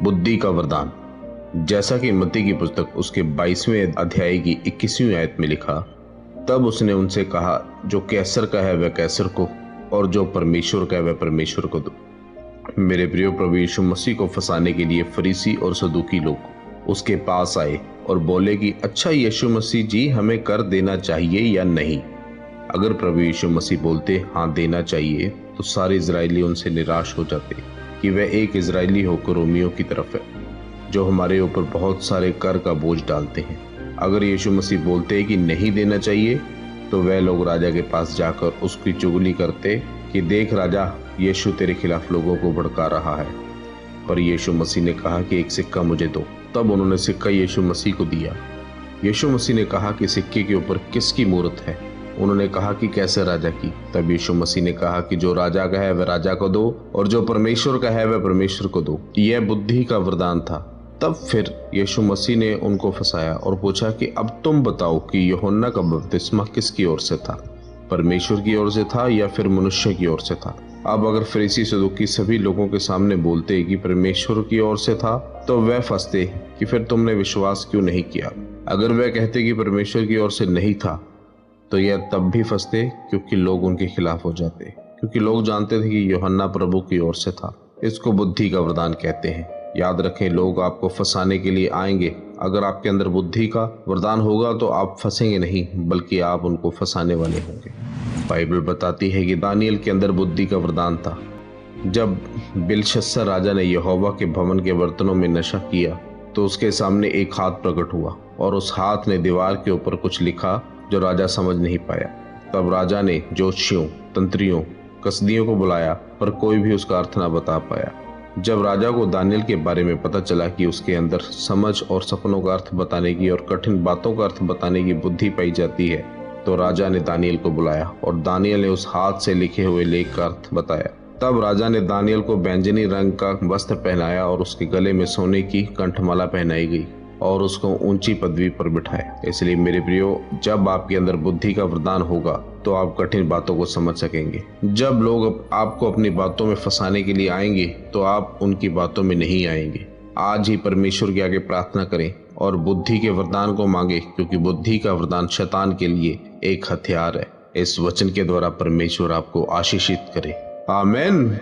बुद्धि का वरदान। जैसा कि मत्ती की पुस्तक उसके 22वें अध्याय की 21वीं आयत में लिखा, तब उसने उनसे कहा, जो कैसर का है वह कैसर को, और जो परमेश्वर का है वह परमेश्वर को दो। मेरे प्रिय, प्रभु यीशु मसीह को फंसाने के लिए फरीसी और सदूकी लोग उसके पास आए और बोले कि अच्छा यीशु मसीह जी, हमें कर देना चाहिए या नहीं। अगर प्रभु यीशु मसीह बोलते हाँ देना चाहिए, तो सारे इजरायली उनसे निराश हो जाते कि वह एक इजरायली होकर रोमियों की तरफ है, जो हमारे ऊपर बहुत सारे कर का बोझ डालते हैं। अगर यीशु मसीह बोलते कि नहीं देना चाहिए, तो वह लोग राजा के पास जाकर उसकी चुगली करते कि देख राजा, यीशु तेरे खिलाफ लोगों को भड़का रहा है। पर यीशु मसीह ने कहा कि एक सिक्का मुझे दो। तब उन्होंने सिक्का यीशु मसीह को दिया। यीशु मसीह ने कहा कि सिक्के के ऊपर किसकी मूर्त है? उन्होंने कहा कि कैसे राजा की। तब यीशु मसीह ने कहा कि जो राजा का है वह राजा को दो, और जो परमेश्वर का है वह परमेश्वर को दो। यह बुद्धि का वरदान था। तब फिर यीशु मसीह ने उनको फंसाया और पूछा कि अब तुम बताओ कि यूहन्ना का बपतिस्मा किसकी ओर से था? परमेश्वर की ओर से था या फिर मनुष्य की ओर से था? अब अगर फरीसी सदूकी सभी लोगों के सामने बोलते कि परमेश्वर की ओर से था, तो वह फंसते कि फिर तुमने विश्वास क्यों नहीं किया। अगर वह कहते कि परमेश्वर की ओर से नहीं था, तो यह तब भी फंसते क्योंकि लोग उनके खिलाफ हो जाते, क्योंकि लोग जानते थे कि यूहन्ना प्रभु की ओर से था। इसको बुद्धि का वरदान कहते हैं। याद रखें, लोग आपको फंसाने के लिए आएंगे। अगर आपके अंदर बुद्धि का वरदान होगा तो आप फंसेंगे नहीं, बल्कि आप उनको फंसाने वाले होंगे। बाइबल बताती है कि दानियल के अंदर बुद्धि का वरदान था। जब बेलशस्सर राजा ने यहोवा के भवन के बर्तनों में नशा किया, तो उसके सामने एक हाथ प्रकट हुआ, और उस हाथ ने दीवार के ऊपर कुछ लिखा जो राजा समझ नहीं पाया। तब राजा ने ज्योतिषियों, तंत्रियों, कसदियों को बुलाया, पर कोई भी उसका अर्थ ना बता पाया। जब राजा को दानियल के बारे में पता चला कि उसके अंदर समझ और सपनों का अर्थ बताने की और कठिन बातों का अर्थ बताने की बुद्धि पाई जाती है, तो राजा ने दानियल को बुलाया और दानियल ने उस हाथ से लिखे हुए लेख का अर्थ बताया। तब राजा ने दानियल को बैंजनी रंग का वस्त्र पहनाया और उसके गले में सोने की कंठमाला पहनाई गई और उसको ऊंची पदवी पर बिठाया। इसलिए मेरे प्रियो, जब आपके अंदर बुद्धि का वरदान होगा तो आप कठिन बातों को समझ सकेंगे। जब लोग आपको अपनी बातों में फंसाने के लिए आएंगे, तो आप उनकी बातों में नहीं आएंगे। आज ही परमेश्वर के आगे प्रार्थना करें और बुद्धि के वरदान को मांगे, क्योंकि बुद्धि का वरदान शैतान के लिए एक हथियार है। इस वचन के द्वारा परमेश्वर आपको आशीषित करे। आमीन।